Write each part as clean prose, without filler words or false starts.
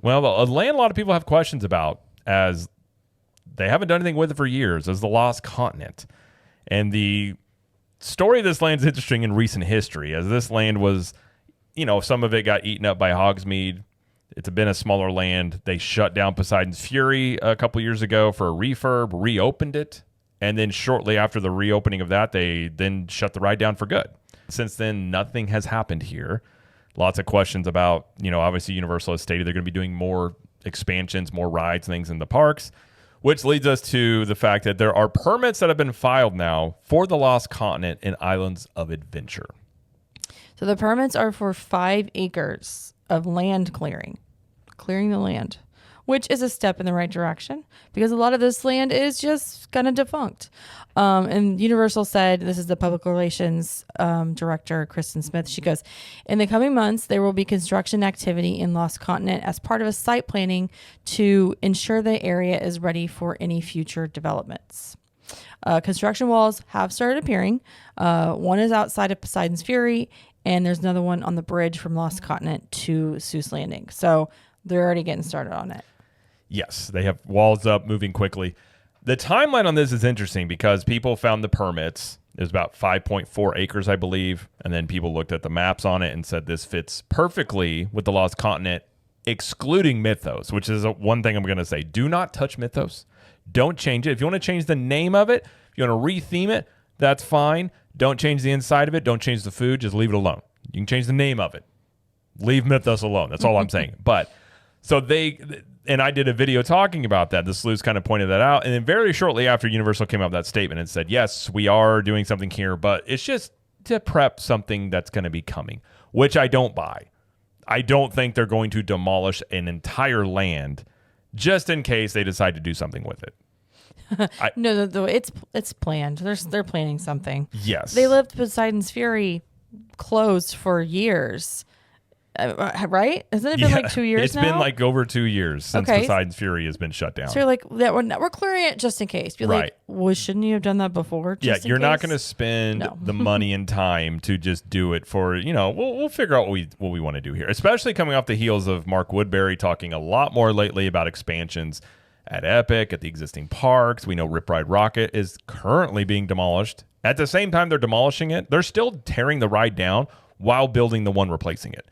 Well, a land a lot of people have questions about, as they haven't done anything with it for years, is the Lost Continent. And the story of this land is interesting in recent history, as this land was, some of it got eaten up by Hogsmeade. It's been a smaller land. They shut down Poseidon's Fury a couple years ago for a refurb, reopened it, and then shortly after the reopening of that, they then shut the ride down for good. Since then, nothing has happened here. Lots of questions about, obviously Universal has stated they're going to be doing more expansions, more rides, things in the parks, which leads us to the fact that there are permits that have been filed now for the Lost Continent and Islands of Adventure. So the permits are for 5 acres of land clearing the land, which is a step in the right direction because a lot of this land is just kind of defunct. And Universal said, this is the public relations director, Kristen Smith. She goes, in the coming months, there will be construction activity in Lost Continent as part of a site planning to ensure the area is ready for any future developments. Construction walls have started appearing. One is outside of Poseidon's Fury, and there's another one on the bridge from Lost Continent to Seuss Landing. So they're already getting started on it. Yes, they have walls up, moving quickly. The timeline on this is interesting because people found the permits. It was about 5.4 acres, I believe. And then people looked at the maps on it and said this fits perfectly with the Lost Continent, excluding Mythos, which is one thing I'm going to say. Do not touch Mythos. Don't change it. If you want to change the name of it, if you want to retheme it, that's fine. Don't change the inside of it. Don't change the food. Just leave it alone. You can change the name of it. Leave Mythos alone. That's all I'm saying. But so and I did a video talking about that. The sleuths kind of pointed that out. And then very shortly after, Universal came out with that statement and said, yes, we are doing something here, but it's just to prep something that's going to be coming, which I don't buy. I don't think they're going to demolish an entire land just in case they decide to do something with it. No, it's planned. They're planning something. Yes. They left Poseidon's Fury closed for years. Right? Hasn't it been like 2 years now? It's been like over 2 years since Poseidon's Fury has been shut down. So you're like, we're clearing it just in case. You're like, well, shouldn't you have done that before? You're not going to spend the money and time to just do it for, we'll figure out what we want to do here. Especially coming off the heels of Mark Woodbury talking a lot more lately about expansions at Epic, at the existing parks. We know Rip Ride Rocket is currently being demolished. At the same time they're demolishing it, they're still tearing the ride down while building the one replacing it.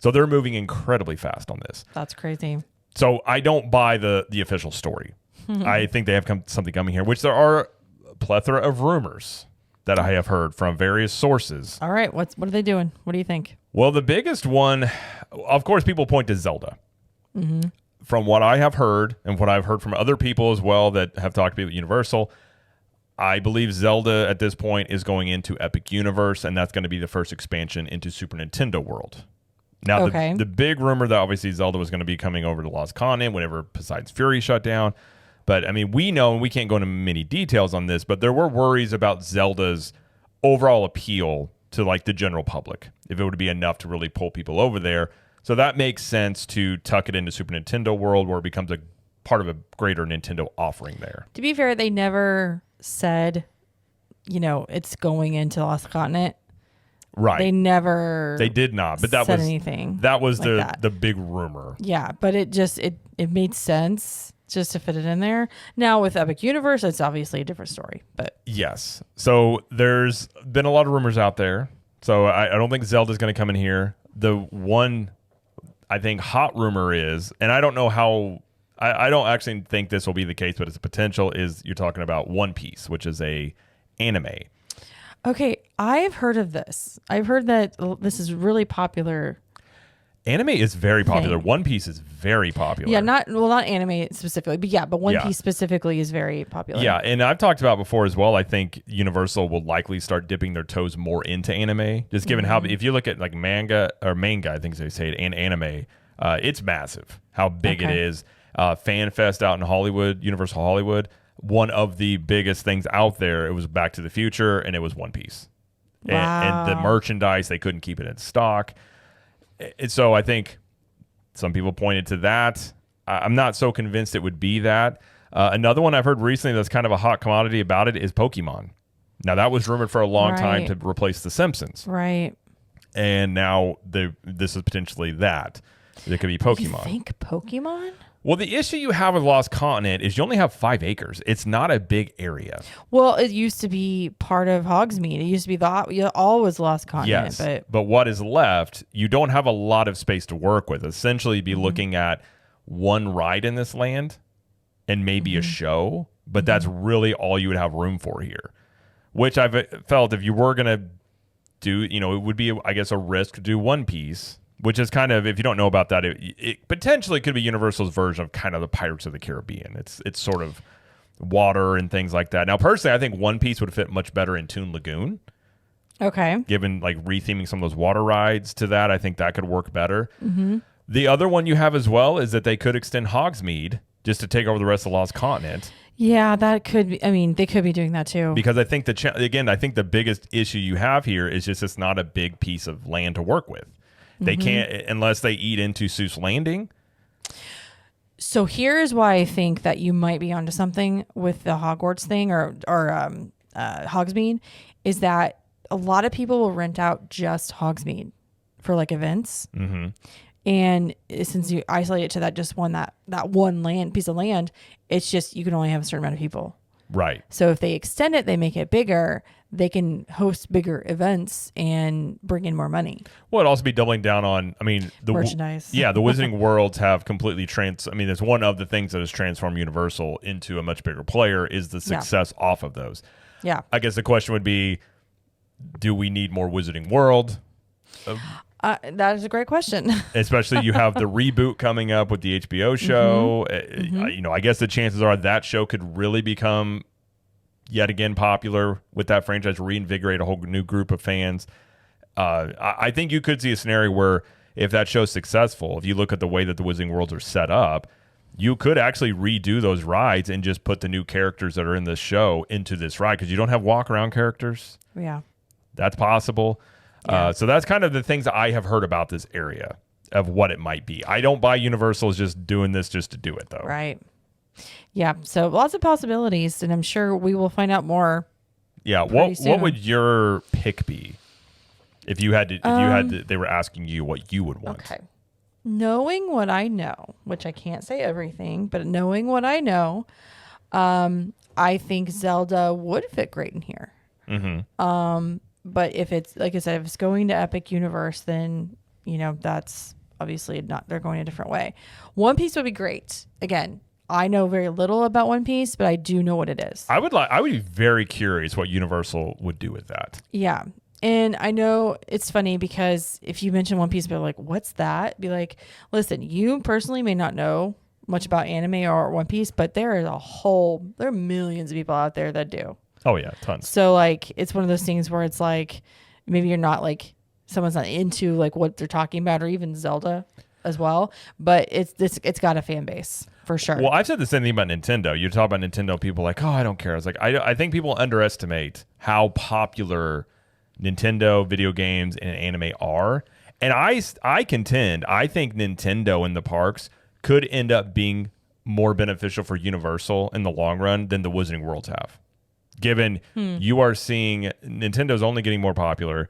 So they're moving incredibly fast on this. That's crazy. So I don't buy the official story. I think they have something coming here, which there are a plethora of rumors that I have heard from various sources. All right. What are they doing? What do you think? Well, the biggest one, of course, people point to Zelda. Mm-hmm. From what I have heard and what I've heard from other people as well that have talked to people at Universal, I believe Zelda at this point is going into Epic Universe, and that's going to be the first expansion into Super Nintendo World. Now, the big rumor that obviously Zelda was going to be coming over to Lost Continent whenever Poseidon's Fury shut down. But, I mean, we know, and we can't go into many details on this, but there were worries about Zelda's overall appeal to, like, the general public, if it would be enough to really pull people over there. So that makes sense to tuck it into Super Nintendo World where it becomes a part of a greater Nintendo offering there. To be fair, they never said, it's going into Lost Continent. Right. They did not, but that said was anything. That was the big rumor. Yeah, but it made sense just to fit it in there. Now with Epic Universe, it's obviously a different story. But yes, so there's been a lot of rumors out there. So I don't think Zelda's going to come in here. The one I think hot rumor is, and I don't know how. I don't actually think this will be the case, but it's a potential. Is you're talking about One Piece, which is a anime. Okay, I've heard of this. I've heard that this is really popular. Anime is very popular. One Piece is very popular. Yeah, not anime specifically, but One Piece specifically is very popular. Yeah, and I've talked about before as well. I think Universal will likely start dipping their toes more into anime, just given how if you look at like manga, I think they say it, and anime, it's massive. How big it is. Fan Fest out in Hollywood, Universal Hollywood. One of the biggest things out there, it was Back to the Future, and it was One Piece. Wow. And the merchandise, they couldn't keep it in stock. And so I think some people pointed to that. I'm not so convinced it would be that. Another one I've heard recently that's kind of a hot commodity about it is Pokemon. Now, that was rumored for a long time to replace The Simpsons. Right. And now this is potentially that. It could be You Pokemon. think Pokemon? Well, the issue you have with Lost Continent is you only have 5 acres. It's not a big area. Well, it used to be part of Hogsmeade. It used to be all was Lost Continent. Yes, but what is left, you don't have a lot of space to work with. Essentially, you'd be looking at one ride in this land and maybe a show, but that's really all you would have room for here. Which I've felt if you were going to do, it would be, I guess, a risk to do One Piece, which is kind of, if you don't know about that, it potentially could be Universal's version of kind of the Pirates of the Caribbean. It's sort of water and things like that. Now, personally, I think One Piece would fit much better in Toon Lagoon. Okay. Given like retheming some of those water rides to that, I think that could work better. The other one you have as well is that they could extend Hogsmeade just to take over the rest of the Lost Continent. Yeah, that could be. I mean, they could be doing that too. Because I think I think the biggest issue you have here is just it's not a big piece of land to work with. They can't unless they eat into Seuss Landing. So here's why I think that you might be onto something with the Hogwarts thing or Hogsmeade is that a lot of people will rent out just Hogsmeade for like events. And since you isolate it to that one piece of land, it's just you can only have a certain amount of people. Right. So if they extend it, they make it bigger, they can host bigger events and bring in more money. Well, it'd also be doubling down on, the merchandise. Yeah, the Wizarding Worlds have completely it's one of the things that has transformed Universal into a much bigger player is the success off of those. Yeah. I guess the question would be, do we need more Wizarding World? That is a great question. Especially you have the reboot coming up with the HBO show. I guess the chances are that show could really become yet again popular with that franchise, reinvigorate a whole new group of fans. I think you could see a scenario where if that show's successful, if you look at the way that the Wizarding Worlds are set up, you could actually redo those rides and just put the new characters that are in this show into this ride because you don't have walk around characters. Yeah. That's possible. Yeah. So that's kind of the things that I have heard about this area of what it might be. I don't buy Universal is just doing this just to do it, though. Right. Yeah. So lots of possibilities, and I'm sure we will find out more. Yeah. What would your pick be if you had to? They were asking you what you would want. Okay. Knowing what I know, which I can't say everything, but knowing what I know, I think Zelda would fit great in here. But if it's, like I said, if it's going to Epic Universe, then, that's obviously not, they're going a different way. One Piece would be great. Again, I know very little about One Piece, but I do know what it is. I would be very curious what Universal would do with that. Yeah. And I know it's funny because if you mention One Piece, they're like, what's that? Be like, listen, you personally may not know much about anime or One Piece, but there are millions of people out there that do. Oh yeah, tons. So like, it's one of those things where it's like, maybe you're not like, someone's not into like what they're talking about or even Zelda as well, but it's got a fan base for sure. Well, I've said the same thing about Nintendo. You talk about Nintendo, people are like, oh, I don't care. I was like, I think people underestimate how popular Nintendo video games and anime are. And I contend, I think Nintendo in the parks could end up being more beneficial for Universal in the long run than the Wizarding Worlds have. Given you are seeing Nintendo's only getting more popular,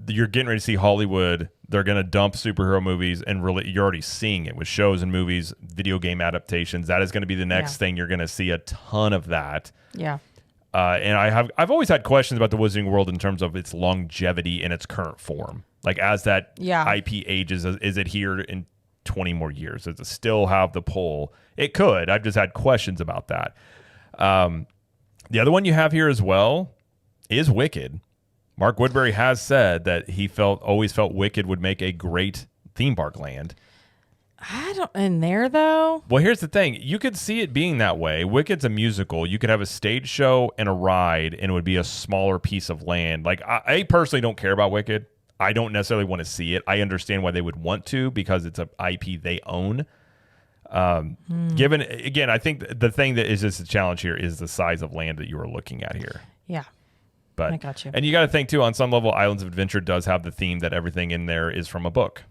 you're getting ready to see Hollywood. They're going to dump superhero movies, and really, you're already seeing it with shows and movies, video game adaptations. That is going to be the next thing. You're going to see a ton of that. Yeah. And I've always had questions about the Wizarding World in terms of its longevity in its current form. Like as that IP ages, is it here in 20 more years? Does it still have the pull? It could. I've just had questions about that. The other one you have here as well is Wicked. Mark Woodbury has said that he always felt Wicked would make a great theme park land. I don't in there though. Well, here's the thing. You could see it being that way. Wicked's a musical. You could have a stage show and a ride, and it would be a smaller piece of land. Like I personally don't care about Wicked. I don't necessarily want to see it. I understand why they would want to because it's an IP they own. Given again, I think the thing that is just a challenge here is the size of land that you are looking at here. Yeah. But I got you. And you got to think too, on some level, Islands of Adventure does have the theme that everything in there is from a book.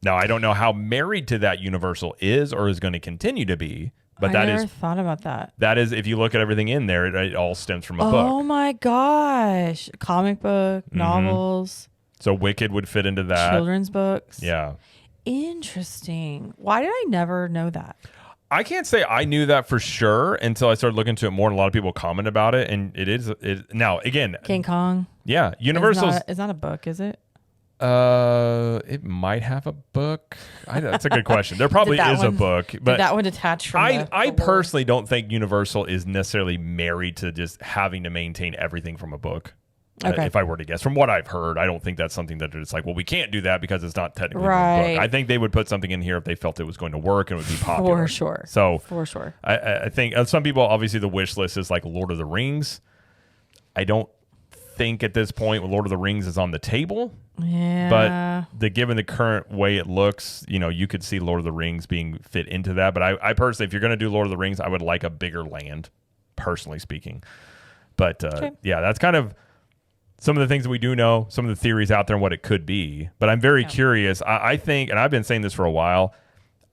Now, I don't know how married to that Universal is or is going to continue to be, but I never thought about that. That is, if you look at everything in there, it all stems from a book. Oh my gosh. Comic book, novels. So Wicked would fit into that. Children's books. Yeah. Interesting. Why did I never know that? I can't say I knew that for sure until I started looking into it more, and a lot of people comment about it. And now again, King Kong. yeah, Universal's. It's not a book, is it? It might have a book. That's a good question. There probably is a book, but did that one detach from I the personally don't think Universal is necessarily married to just having to maintain everything from a book. Okay. If I were to guess, from what I've heard, I don't think that's something that it's like, well, we can't do that because it's not technically a book. I think they would put something in here if they felt it was going to work and would be popular. For sure. So for sure. I think some people, obviously the wish list is like Lord of the Rings. I don't think at this point Lord of the Rings is on the table. Yeah. But given the current way it looks, you could see Lord of the Rings being fit into that. But I personally, if you're going to do Lord of the Rings, I would like a bigger land, personally speaking. But yeah, that's kind of some of the things that we do know, some of the theories out there and what it could be. But I'm very curious. I think, and I've been saying this for a while,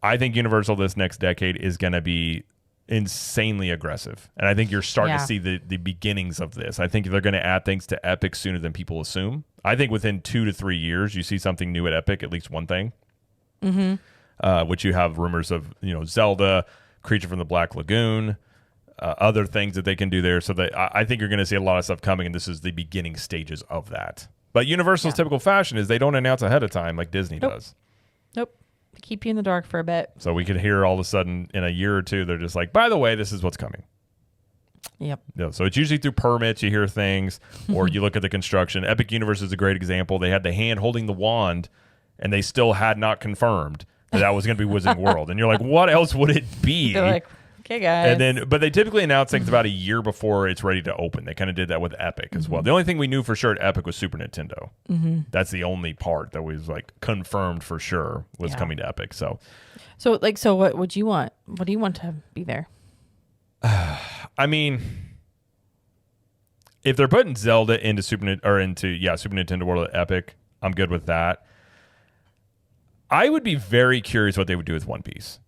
I think Universal this next decade is going to be insanely aggressive. And I think you're starting to see the beginnings of this. I think they're going to add things to Epic sooner than people assume. I think within 2 to 3 years, you see something new at Epic, at least one thing. Which you have rumors of, Zelda, Creature from the Black Lagoon, other things that they can do there. So that I think you're going to see a lot of stuff coming, and this is the beginning stages of that. But Universal's typical fashion is they don't announce ahead of time like Disney does. Nope. Keep you in the dark for a bit. So we could hear all of a sudden in a year or two, they're just like, by the way, this is what's coming. Yep. So it's usually through permits, you hear things, or you look at the construction. Epic Universe is a great example. They had the hand holding the wand, and they still had not confirmed that was going to be Wizarding World. And you're like, what else would it be? They're like, okay, guys. But they typically announce things about a year before it's ready to open. They kind of did that with Epic as well. The only thing we knew for sure at Epic was Super Nintendo. That's the only part that was like confirmed for sure was coming to Epic. So what would you want? What do you want to be there? I mean, if they're putting Zelda into Super Nintendo World at Epic, I'm good with that. I would be very curious what they would do with One Piece.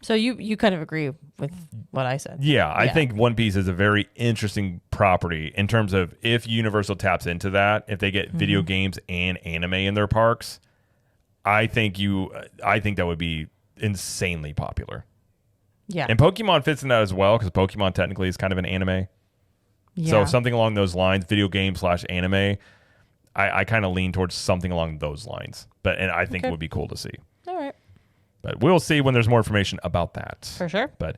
So you kind of agree with what I said. Yeah, I think One Piece is a very interesting property in terms of if Universal taps into that, if they get video games and anime in their parks, I think that would be insanely popular. Yeah. And Pokemon fits in that as well because Pokemon technically is kind of an anime. Yeah. So something along those lines, video game / anime, I kind of lean towards something along those lines. And I think it would be cool to see. All right. But we'll see when there's more information about that. For sure. But